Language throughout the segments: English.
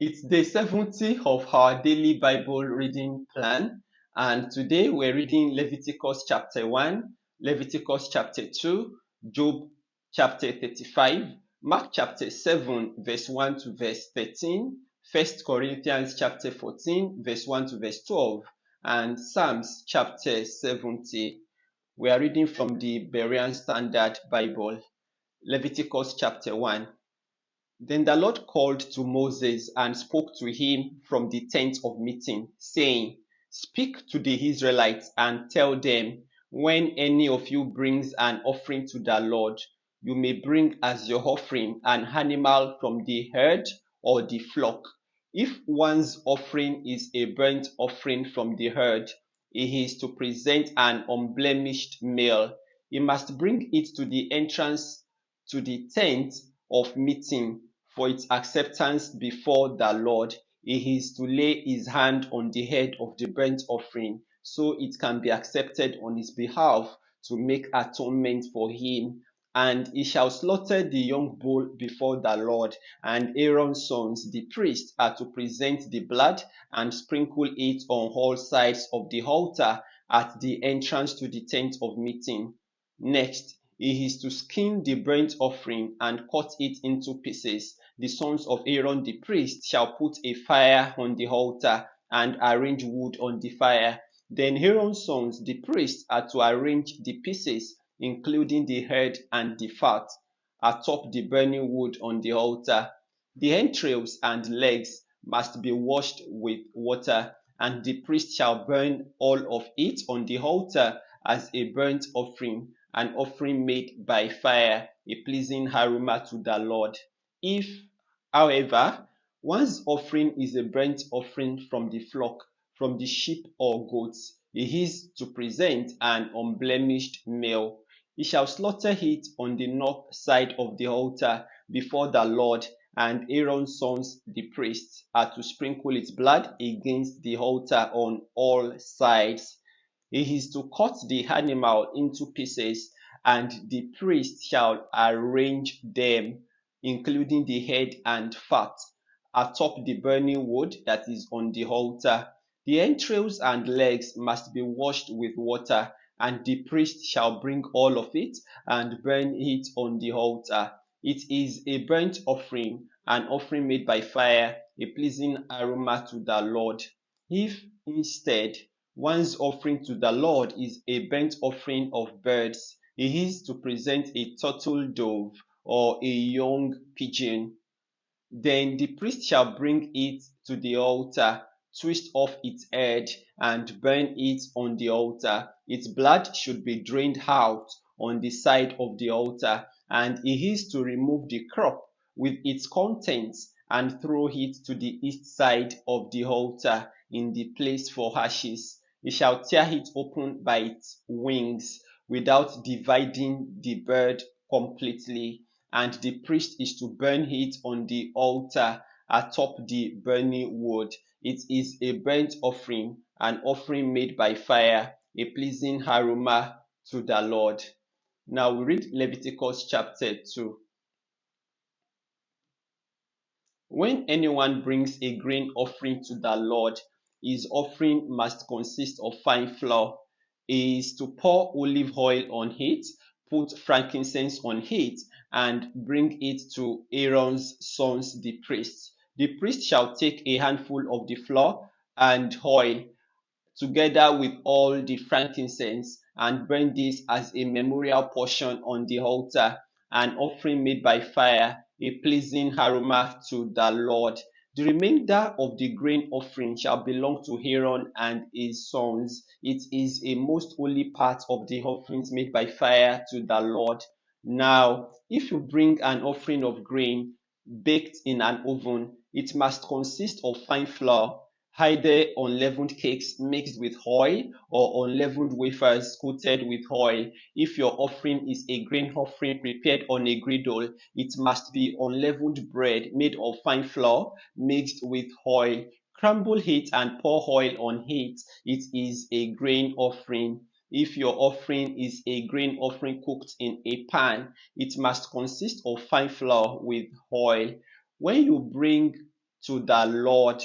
It's day 70 of our daily Bible reading plan, and today we're reading Leviticus chapter 1, Leviticus chapter 2, Job chapter 35, Mark chapter 7, verse 1 to verse 13, 1 Corinthians chapter 14, verse 1 to verse 12, and Psalms chapter 70. We are reading from the Berean Standard Bible. Leviticus chapter 1. Then the Lord called to Moses and spoke to him from the tent of meeting, saying, Speak to the Israelites and tell them, when any of you brings an offering to the Lord, you may bring as your offering an animal from the herd or the flock. If one's offering is a burnt offering from the herd, he is to present an unblemished male. He must bring it to the entrance to the tent of meeting for its acceptance before the Lord. He is to lay his hand on the head of the burnt offering so it can be accepted on his behalf to make atonement for him. And he shall slaughter the young bull before the Lord, and Aaron's sons, the priests, are to present the blood and sprinkle it on all sides of the altar at the entrance to the tent of meeting. Next, he is to skin the burnt offering and cut it into pieces. The sons of Aaron the priest shall put a fire on the altar and arrange wood on the fire. Then Aaron's sons, the priests, are to arrange the pieces, including the head and the fat, atop the burning wood on the altar. The entrails and legs must be washed with water, and the priest shall burn all of it on the altar as a burnt offering, an offering made by fire, a pleasing aroma to the Lord. If, however, one's offering is a burnt offering from the flock, from the sheep or goats, he is to present an unblemished male. He shall slaughter it on the north side of the altar before the Lord, and Aaron's sons, the priests, are to sprinkle its blood against the altar on all sides. He is to cut the animal into pieces, and the priest shall arrange them, including the head and fat, atop the burning wood that is on the altar. The entrails and legs must be washed with water, and the priest shall bring all of it and burn it on the altar. It is a burnt offering, an offering made by fire, a pleasing aroma to the Lord. If instead one's offering to the Lord is a burnt offering of birds, he is to present a turtle dove or a young pigeon. Then the priest shall bring it to the altar, twist off its head, and burn it on the altar. Its blood should be drained out on the side of the altar, and he is to remove the crop with its contents and throw it to the east side of the altar in the place for ashes. He shall tear it open by its wings without dividing the bird completely, and the priest is to burn it on the altar atop the burning wood. It is a burnt offering, an offering made by fire, a pleasing aroma to the Lord. Now we read Leviticus chapter 2. When anyone brings a grain offering to the Lord, his offering must consist of fine flour. He is to pour olive oil on it, put frankincense on it, and bring it to Aaron's sons the priests. The priest shall take a handful of the flour and oil, together with all the frankincense, and burn this as a memorial portion on the altar, an offering made by fire, a pleasing aroma to the Lord. The remainder of the grain offering shall belong to Aaron and his sons. It is a most holy part of the offerings made by fire to the Lord. Now, if you bring an offering of grain baked in an oven, it must consist of fine flour, either unleavened cakes mixed with oil or unleavened wafers coated with oil. If your offering is a grain offering prepared on a griddle, it must be unleavened bread made of fine flour mixed with oil. Crumble it and pour oil on it. It is a grain offering. If your offering is a grain offering cooked in a pan, it must consist of fine flour with oil. When you bring to the Lord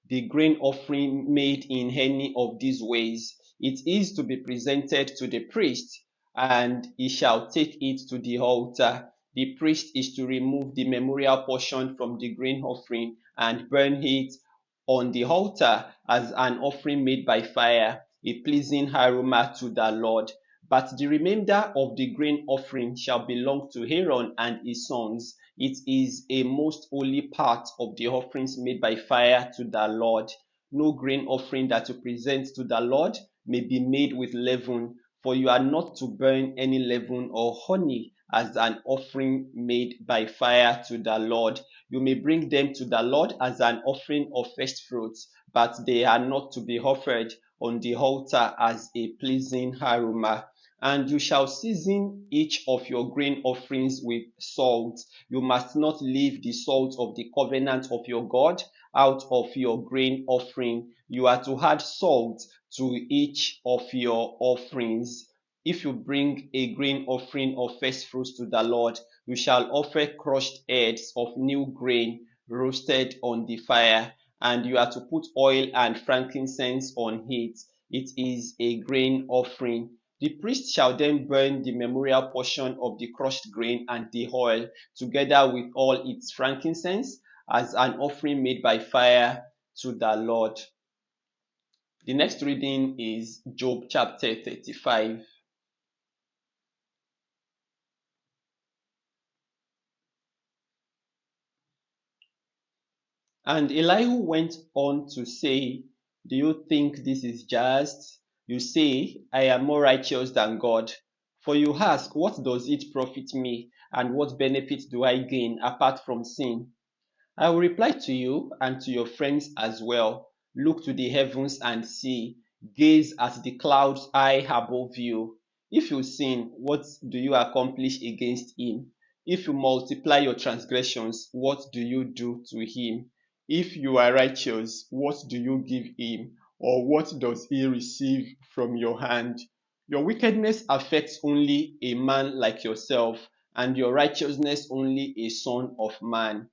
the grain offering made in any of these ways, it is to be presented to the priest, and he shall take it to the altar. The priest is to remove the memorial portion from the grain offering and burn it on the altar as an offering made by fire, a pleasing aroma to the Lord. But the remainder of the grain offering shall belong to Aaron and his sons. It is a most holy part of the offerings made by fire to the Lord. No grain offering that you present to the Lord may be made with leaven, for you are not to burn any leaven or honey as an offering made by fire to the Lord. You may bring them to the Lord as an offering of first fruits, but they are not to be offered on the altar as a pleasing aroma. And you shall season each of your grain offerings with salt. You must not leave the salt of the covenant of your God out of your grain offering. You are to add salt to each of your offerings. If you bring a grain offering of first fruits to the Lord, you shall offer crushed heads of new grain roasted on the fire, and you are to put oil and frankincense on it. It is a grain offering. The priest shall then burn the memorial portion of the crushed grain and the oil, together with all its frankincense, as an offering made by fire to the Lord. The next reading is Job chapter 35. And Elihu went on to say, do you think this is just? You say, I am more righteous than God. For you ask, what does it profit me, and what benefit do I gain apart from sin? I will reply to you and to your friends as well. Look to the heavens and see. Gaze at the clouds high above you. If you sin, what do you accomplish against him? If you multiply your transgressions, what do you do to him? If you are righteous, what do you give him? Or what does he receive from your hand? Your wickedness affects only a man like yourself, and your righteousness only a son of man.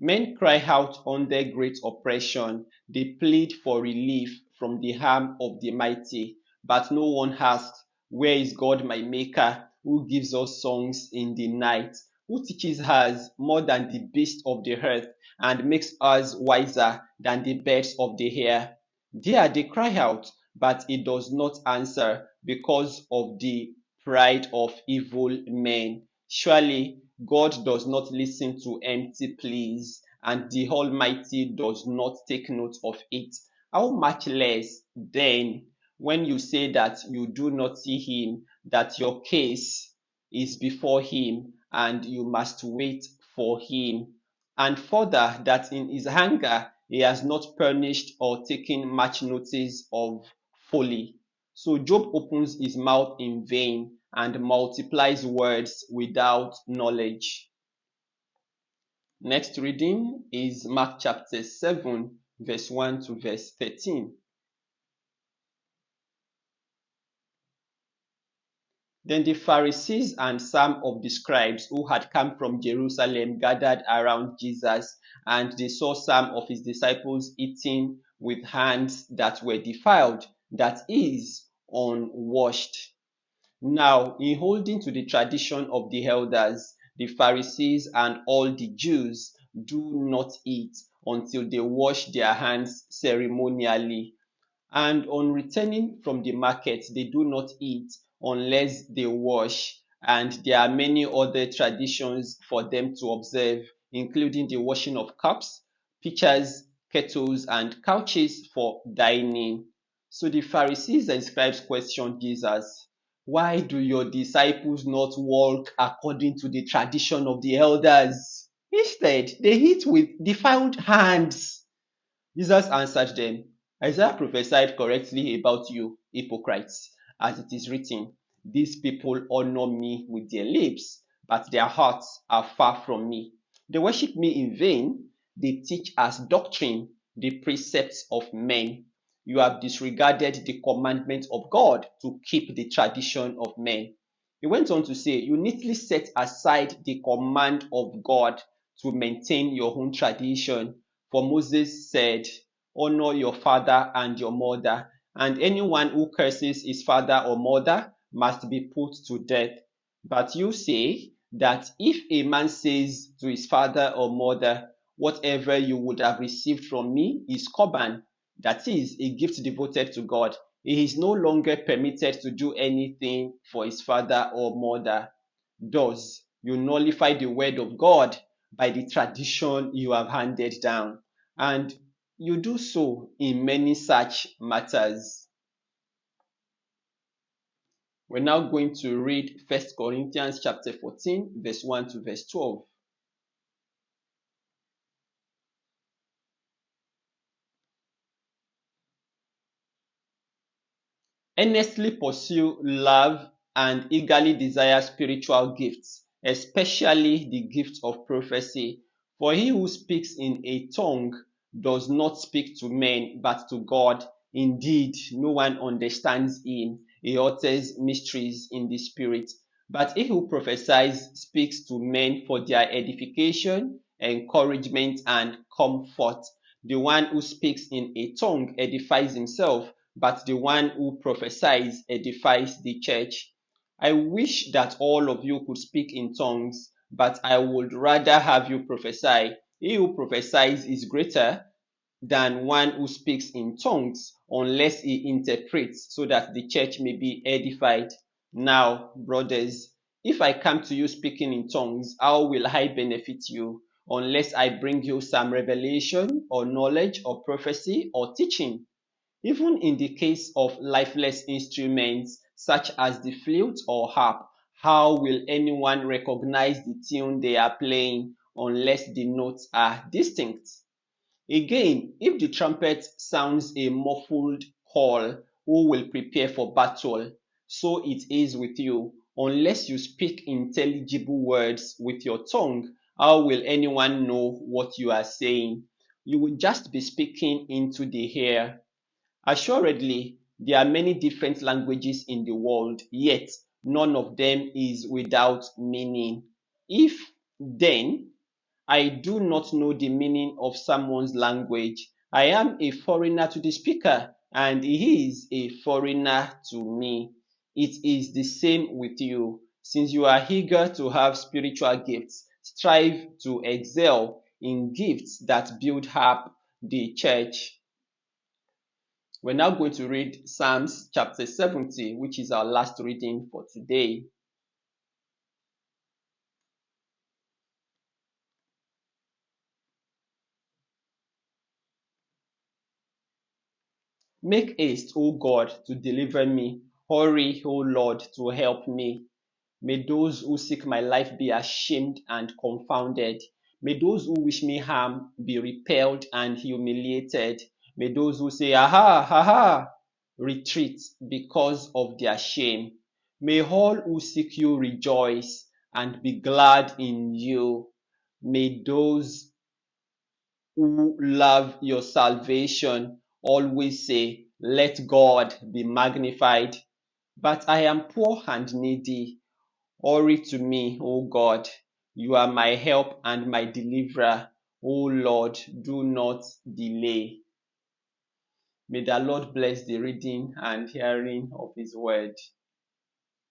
Men cry out under great oppression. They plead for relief from the harm of the mighty. But no one asks, where is God my maker, who gives us songs in the night, who teaches us more than the beasts of the earth, and makes us wiser than the birds of the air? There they cry out, but he does not answer, because of the pride of evil men. Surely God does not listen to empty pleas, and the Almighty does not take note of it. How much less then when you say that you do not see him, that your case is before him, and you must wait for him. And further, that in his anger he has not punished or taken much notice of folly. So Job opens his mouth in vain and multiplies words without knowledge. Next reading is Mark chapter 7, verse 1 to verse 13. Then the Pharisees and some of the scribes who had come from Jerusalem gathered around Jesus, and they saw some of his disciples eating with hands that were defiled, that is, unwashed. Now, in holding to the tradition of the elders, the Pharisees and all the Jews do not eat until they wash their hands ceremonially, and on returning from the market they do not eat unless they wash. And there are many other traditions for them to observe, including the washing of cups, pitchers, kettles, and couches for dining. So the Pharisees and scribes questioned Jesus, why do your disciples not walk according to the tradition of the elders? Instead, they eat with defiled hands. Jesus answered them, Isaiah prophesied correctly about you, hypocrites, as it is written, these people honor me with their lips, but their hearts are far from me. They worship me in vain. They teach as doctrine the precepts of men. You have disregarded the commandment of God to keep the tradition of men. He went on to say, you neatly set aside the command of God to maintain your own tradition. For Moses said, honor your father and your mother, and anyone who curses his father or mother must be put to death. But you say that if a man says to his father or mother, whatever you would have received from me is korban, that is, a gift devoted to God, he is no longer permitted to do anything for his father or mother. Thus, you nullify the word of God by the tradition you have handed down, and you do so in many such matters. We're now going to read 1 Corinthians chapter 14, verse 1 to verse 12. Earnestly pursue love and eagerly desire spiritual gifts, especially the gift of prophecy. For he who speaks in a tongue does not speak to men, but to God. Indeed, no one understands him. He utters mysteries in the spirit. But he who prophesies speaks to men for their edification, encouragement, and comfort. The one who speaks in a tongue edifies himself, but the one who prophesies edifies the church. I wish that all of you could speak in tongues, but I would rather have you prophesy. He who prophesies is greater than one who speaks in tongues, unless he interprets, so that the church may be edified. Now, brothers, if I come to you speaking in tongues, how will I benefit you, unless I bring you some revelation or knowledge or prophecy or teaching? Even in the case of lifeless instruments such as the flute or harp, how will anyone recognize the tune they are playing unless the notes are distinct? Again, if the trumpet sounds a muffled call, who will prepare for battle? So it is with you. Unless you speak intelligible words with your tongue, how will anyone know what you are saying? You will just be speaking into the air. Assuredly, there are many different languages in the world, yet none of them is without meaning. If then I do not know the meaning of someone's language, I am a foreigner to the speaker, and he is a foreigner to me. It is the same with you. Since you are eager to have spiritual gifts, strive to excel in gifts that build up the church. We're now going to read Psalms chapter 70, which is our last reading for today. Make haste, O God, to deliver me. Hurry, O Lord, to help me. May those who seek my life be ashamed and confounded. May those who wish me harm be repelled and humiliated. May those who say, aha, aha, retreat because of their shame. May all who seek you rejoice and be glad in you. May those who love your salvation always say, let God be magnified. But I am poor and needy. Hurry to me, O God. You are my help and my deliverer. O Lord, do not delay. May the Lord bless the reading and hearing of his word.